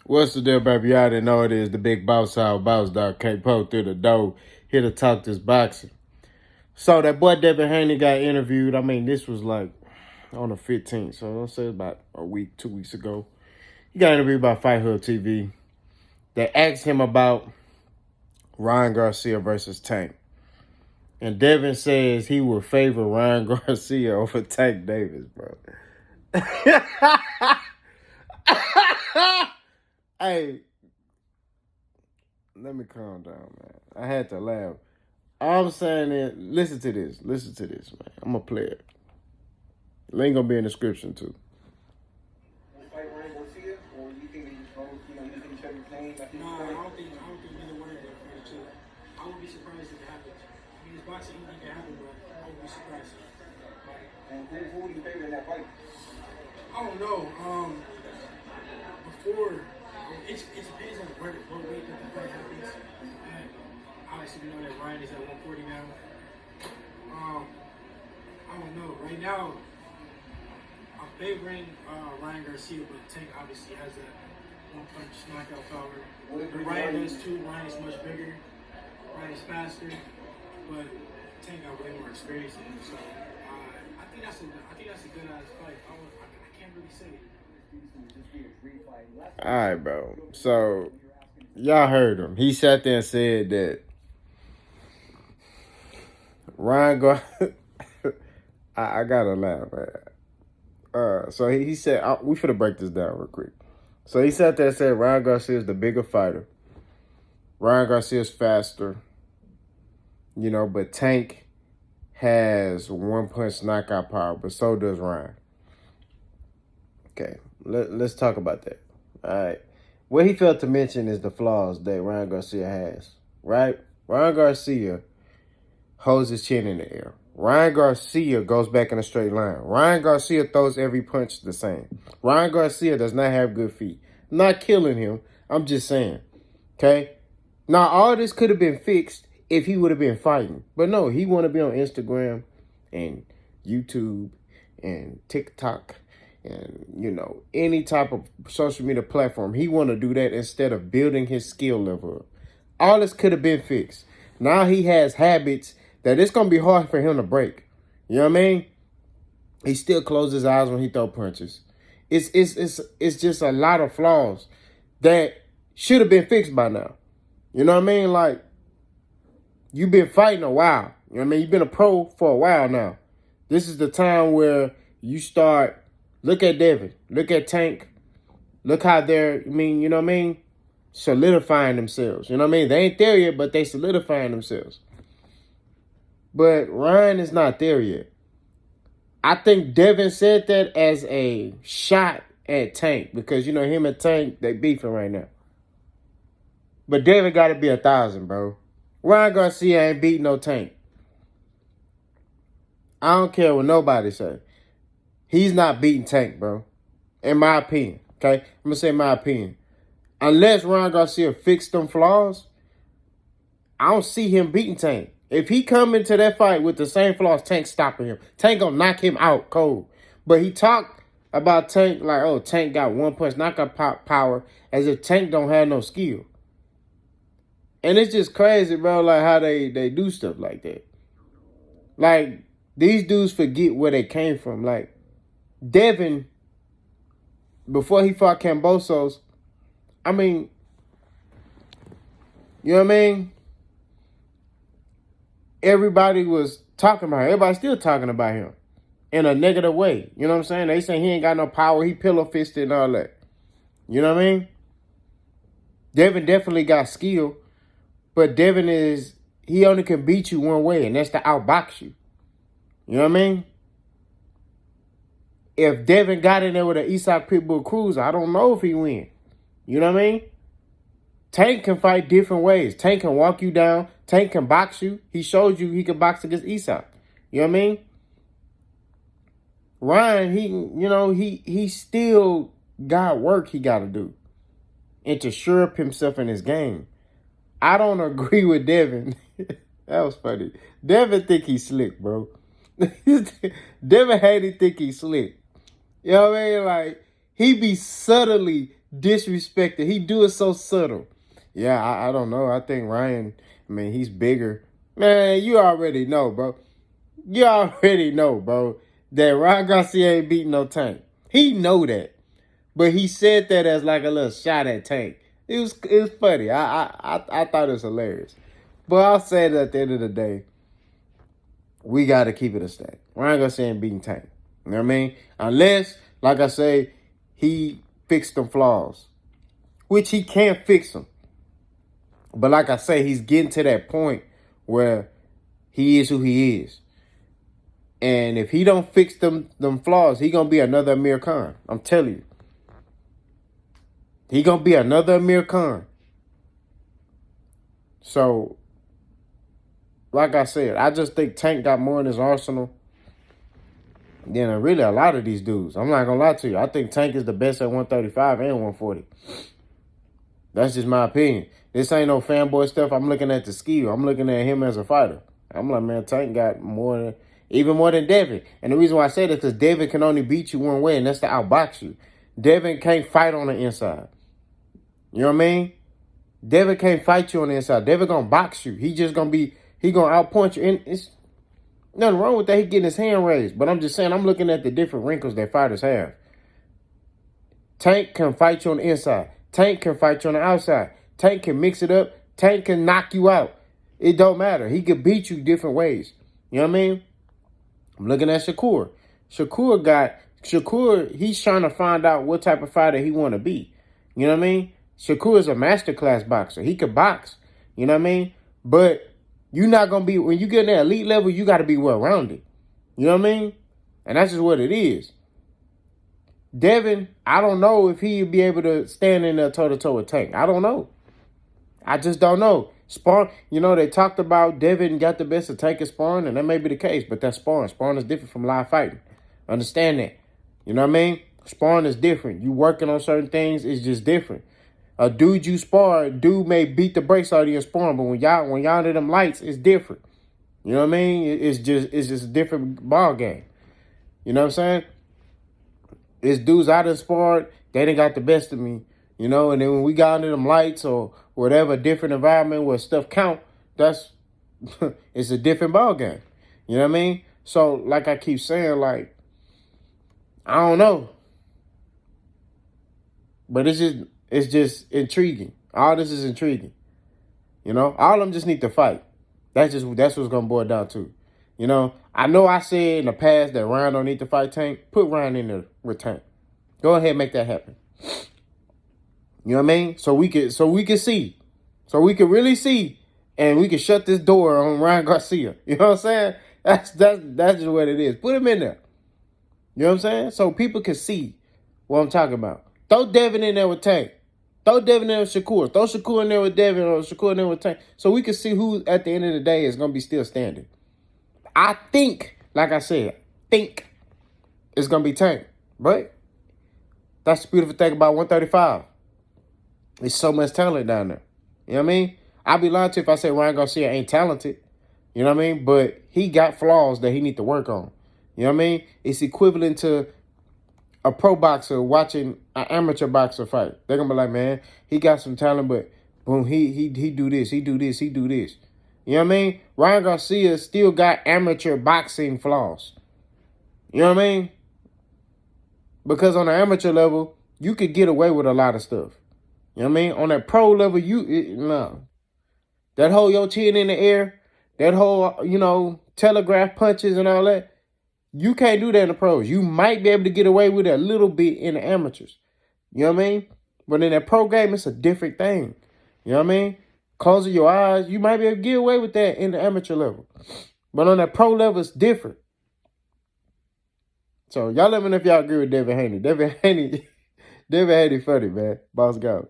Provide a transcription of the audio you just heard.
What's the deal, baby? You already know it is the big boss out, boss dog. Can't poke through the door. Here to talk this boxing. So that boy Devin Haney got interviewed. I mean, this was like on the 15th. So I'll say about a week, 2 weeks ago. He got interviewed by Fight Hub TV. They asked him about Ryan Garcia versus Tank. And Devin says he would favor Ryan Garcia over Tank Davis, bro. Hey, let me calm down, man. I had to laugh. All I'm saying is, listen to this. Listen to this, man. I'm going to play it. Link going to be in the description, too. Fight Ryan Garcia, or you think that you both, using each other's name? No, I don't think either one of them for each other. I would be surprised if it happens. I mean, it's boxing, anything can happen, but I would be surprised. And who would you favor in that fight? I don't know. Before, it depends on what weight that the fight happens. And obviously, we know that Ryan is at 140 now. I don't know. Right now, I'm favoring Ryan Garcia, but Tank obviously has that one-punch knockout power. But Ryan does too. Ryan is much bigger. Ryan is faster, but Tank got way more experience than him. So I think that's a good ass fight. I can't really say. All right, bro. So, y'all heard him. He sat there and said that Ryan Garcia... I gotta laugh, man. So he said, we finna break this down real quick. So he sat there and said Ryan Garcia is the bigger fighter. Ryan Garcia is faster. But Tank has one-punch knockout power, but so does Ryan. Okay, let's talk about that. All right. What he failed to mention is the flaws that Ryan Garcia has, right? Ryan Garcia holds his chin in the air. Ryan Garcia goes back in a straight line. Ryan Garcia throws every punch the same. Ryan Garcia does not have good feet. I'm not killing him. I'm just saying, okay? Now, all this could have been fixed if he would have been fighting. But no, he want to be on Instagram and YouTube and TikTok and, any type of social media platform. He want to do that instead of building his skill level up. All this could have been fixed. Now he has habits that it's going to be hard for him to break. You know what I mean? He still closes his eyes when he throw punches. It's just a lot of flaws that should have been fixed by now. You know what I mean? Like, you've been fighting a while. You know what I mean? You've been a pro for a while now. This is the time where you start, look at Devin, look at Tank, look how they're, you know what I mean? Solidifying themselves. You know what I mean? They ain't there yet, but they solidifying themselves. But Ryan is not there yet. I think Devin said that as a shot at Tank because, him and Tank, they beefing right now. But Devin got to be 1,000, bro. Ryan Garcia ain't beating no Tank. I don't care what nobody say. He's not beating Tank, bro. In my opinion, okay? I'm going to say my opinion. Unless Ryan Garcia fixed them flaws, I don't see him beating Tank. If he come into that fight with the same flaws, Tank stopping him. Tank gonna knock him out cold. But he talked about Tank like, oh, Tank got one-punch knockout power as if Tank don't have no skill. And it's just crazy, bro, like how they do stuff like that. Like, these dudes forget where they came from. Like, Devin, before he fought Cambosos, you know what I mean? Everybody was talking about him. Everybody's still talking about him in a negative way. You know what I'm saying? They saying he ain't got no power. He pillow-fisted and all that. You know what I mean? Devin definitely got skill, but Devin he only can beat you one way, and that's to outbox you. You know what I mean? If Devin got in there with an Eastside Pitbull Cruiser, I don't know if he win. You know what I mean? Tank can fight different ways. Tank can walk you down. Tank can box you. He showed you he can box against Eastside. You know what I mean? Ryan, he still got work he got to do. And to shore up himself in his game. I don't agree with Devin. That was funny. Devin think he's slick, bro. Devin Haney think he's slick. You know what I mean? Like, he be subtly disrespected. He do it so subtle. Yeah, I don't know. I think Ryan, I mean, he's bigger. Man, you already know, bro. You already know, bro, that Ryan Garcia ain't beating no Tank. He know that. But he said that as like a little shot at Tank. It was funny. I thought it was hilarious. But I'll say that at the end of the day, we got to keep it a stack. Ryan Garcia ain't beating Tank. You know what I mean? Unless, like I say, he fixed them flaws, which he can't fix them. But like I say, he's getting to that point where he is who he is. And if he don't fix them flaws, he going to be another Amir Khan. I'm telling you. He going to be another Amir Khan. So, like I said, I just think Tank got more in his arsenal than really a lot of these dudes. I'm not going to lie to you. I think Tank is the best at 135 and 140. That's just my opinion. This ain't no fanboy stuff. I'm looking at the skill. I'm looking at him as a fighter. I'm like, man, Tank got even more than Devin. And the reason why I say that is because Devin can only beat you one way, and that's to outbox you. Devin can't fight on the inside. You know what I mean? Devin can't fight you on the inside. Devin gonna box you. He gonna outpoint you. And it's nothing wrong with that. He getting his hand raised. But I'm just saying, I'm looking at the different wrinkles that fighters have. Tank can fight you on the inside. Tank can fight you on the outside. Tank can mix it up. Tank can knock you out. It don't matter. He could beat you different ways. You know what I mean? I'm looking at Shakur. Shakur, he's trying to find out what type of fighter he want to be. You know what I mean? Shakur is a masterclass boxer. He could box. You know what I mean? But you're not going to be, when you get in that elite level, you got to be well-rounded. You know what I mean? And that's just what it is. Devin, I don't know if he'd be able to stand in there toe-to-toe with Tank. I don't know. I just don't know. Sparring, they talked about Devin got the best of Tank in sparring, and that may be the case, but that's sparring. Sparring is different from live fighting. Understand that. You know what I mean? Sparring is different. You working on certain things, it's just different. A dude you spar, dude may beat the brakes out of you in sparring, but when y'all under them lights, it's different. You know what I mean? It's just a different ball game. You know what I'm saying? It's dudes out of sparred, they done got the best of me. And then when we got under them lights or whatever, different environment where stuff count, it's a different ball game. You know what I mean? So, like I keep saying, I don't know. But it's just intriguing. All this is intriguing. All of them just need to fight. That's what's gonna boil down to. I know I said in the past that Ryan don't need to fight Tank. Put Ryan in there with Tank. Go ahead and make that happen. You know what I mean? So we can see. So we can really see, and we can shut this door on Ryan Garcia. You know what I'm saying? That's just what it is. Put him in there. You know what I'm saying? So people can see what I'm talking about. Throw Devin in there with Tank. Throw Devin in there with Shakur. Throw Shakur in there with Devin or Shakur in there with Tank. So we can see who at the end of the day is going to be still standing. I think, like I said, it's going to be Tank. But that's the beautiful thing about 135. There's so much talent down there. You know what I mean? I'd be lying to you if I say Ryan Garcia ain't talented. You know what I mean? But he got flaws that he need to work on. You know what I mean? It's equivalent to a pro boxer watching an amateur boxer fight. They're going to be like, man, he got some talent, but boom, he do this, he do this, he do this. You know what I mean? Ryan Garcia still got amateur boxing flaws. You know what I mean? Because on the amateur level, you could get away with a lot of stuff. You know what I mean? On that pro level, no. That whole your chin in the air, that whole, telegraph punches and all that, you can't do that in the pros. You might be able to get away with it a little bit in the amateurs. You know what I mean? But in that pro game, it's a different thing. You know what I mean? Closing your eyes, you might be able to get away with that in the amateur level. But on that pro level, it's different. So y'all let me know if y'all agree with Devin Haney. Devin Haney funny, man. Boss go.